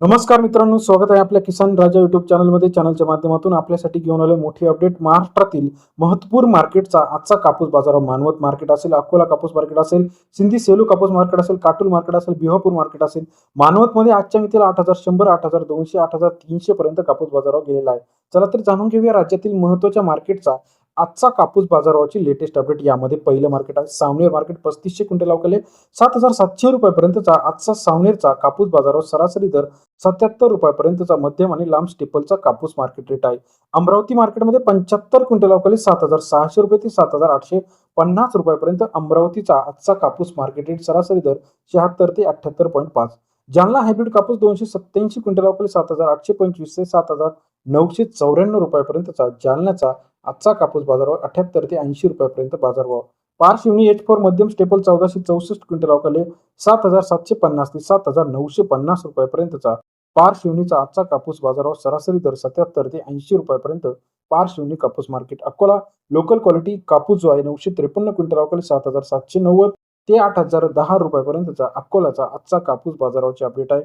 नमस्कार मित्रांनो, स्वागत आहे आपल्या किसान राजा युट्यूब चॅनलमध्ये. चॅनलच्या माध्यमातून आपल्यासाठी घेऊन आलो मोठी अपडेट. महाराष्ट्रातील महत्त्वपूर्ण मार्केटचा आजचा कापूस बाजार, मानवत मार्केट असेल, अकोला कापूस मार्केट असेल, सिंधी सेलू कापूस मार्केट असेल, काटोल मार्केट असेल, बिहापूर मार्केट असेल. मानवतमध्ये आजच्या मितीला 8,100, 8,200, 8,300 पर्यंत कापूस बाजारावर गेलेला आहे. चला तर जाणून घेऊया राज्यातील महत्त्वाच्या मार्केटचा आजचा कापूस बाजारावरची लेटेस्ट अपडेट. यामध्ये पहिलं मार्केट आहे सावनेर मार्केट. 3500 क्विंटल अवकाले 7,700 रुपयापर्यंतचा आजचा सावनेरचा कापूस बाजारावर सरासरी दर 77 रुपयापर्यंतचा मध्यम आणि लांब स्टेपलचा कापूस मार्केट रेट आहे. अमरावती मार्केटमध्ये 75 क्विंटल अवकाली 7,600 रुपये ते 7,850 रुपयापर्यंत अमरावतीचा आजचा कापूस मार्केट रेट सरासरी दर 76 ते 78.5. जालना हायब्रिड कापूस 287 क्विंटल अवकाली 7,825 ते 7,994 रुपयापर्यंतचा जालन्याचा आजचा कापूस बाजारावर 78 ते 80 रुपयापर्यंत बाजारभाव. पारशिवनी H4 मध्यम स्टेपल 1464 क्विंटल अवकाले 7,750 ते 7,950 रुपयापर्यंतचा पारशिवनीचा आजचा कापूस बाजारावर सरासरी दर 77 ते 80 रुपयापर्यंत पारशिवनी कापूस मार्केट. अकोला लोकल क्वालिटी कापूस जो आहे 953 क्विंटल अवकाले 7,790 ते 8,010 रुपयापर्यंतचा अकोल्याचा आजचा कापूस बाजारावरची अपडेट आहे.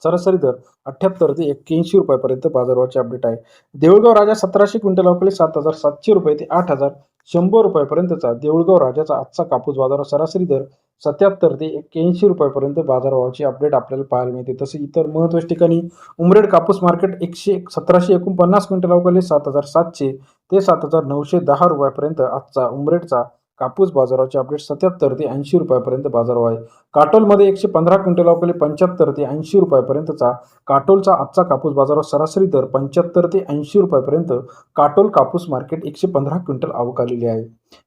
सरासरी दर 78 ते 81 रुपयापर्यंत बाजारभावाची अपडेट आहे. देऊळगाव राजा 1700 क्विंटल अवकाले 7,700 रुपये ते 8,100 रुपयापर्यंतचा देऊळगाव राजाचा आजचा कापूस बाजारावर सरासरी दर 77 ते 81 रुपयापर्यंत बाजारभावाची अपडेट आपल्याला पाहायला मिळते. तसे इतर महत्त्वाच्या ठिकाणी उमरेड कापूस मार्केट 1749 क्विंटल अवकाले 7,700 ते 7,910 रुपयापर्यंत आजचा उमरेडचा कापूस बाजाराचे अपडेट 77 ते 80 रुपयापर्यंत बाजारभाव आहे. काटोलमध्ये 115 क्विंटल अवकाले 75 ते 80 रुपयापर्यंतचा काटोलचा आजचा कापूस बाजारावर सरासरी दर 75 ते 80 रुपयापर्यंत काटोल कापूस मार्केट 115 क्विंटल अवकालेली आहे.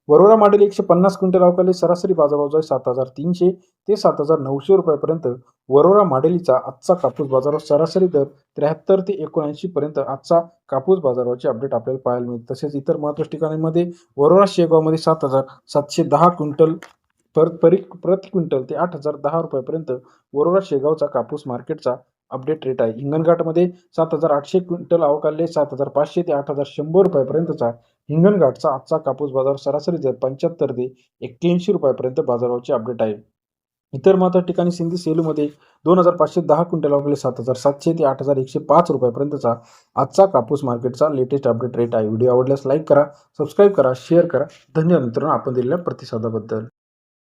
वरोरा मॉडेल 150 क्विंटल अवकाले सरासरी बाजारभाव जो आहे 7,300 ते 7,900 रुपयापर्यंत वरोरा मॉडेलीचा आजचा कापूस बाजारावर सरासरी दर 73 ते 79 पर्यंत आजचा कापूस बाजारावरची अपडेट आपल्याला पाहायला मिळते. तसेच इतर महत्त्वाच्या ठिकाणांमध्ये वरोरा शेगावमध्ये 7,710 क्विंटल प्रति क्विंटल ते 8,010 रुपयापर्यंत वरोरा शेगावचा कापूस मार्केटचा अपडेट रेट आहे. हिंगणघाटमध्ये 7,800 क्विंटल अवकाले 7,500 ते 8,100 रुपयापर्यंतचा हिंगणघाटचा आजचा कापूस बाजार सरासरी दर 75 ते 81 रुपयापर्यंत बाजारावरची अपडेट आहे. इतर महत्त्वाच्या ठिकाणी सिंधी सेलूमध्ये 2,510 क्विंटल अवकाले 7,700 ते 8,105 रुपयापर्यंतचा आजचा कापूस मार्केटचा लेटेस्ट अपडेट रेट आहे. व्हिडिओ आवडल्यास लाईक करा, सबस्क्राईब करा, शेअर करा. धन्यवाद मित्रांनो आपण दिलेल्या प्रतिसादाबद्दल.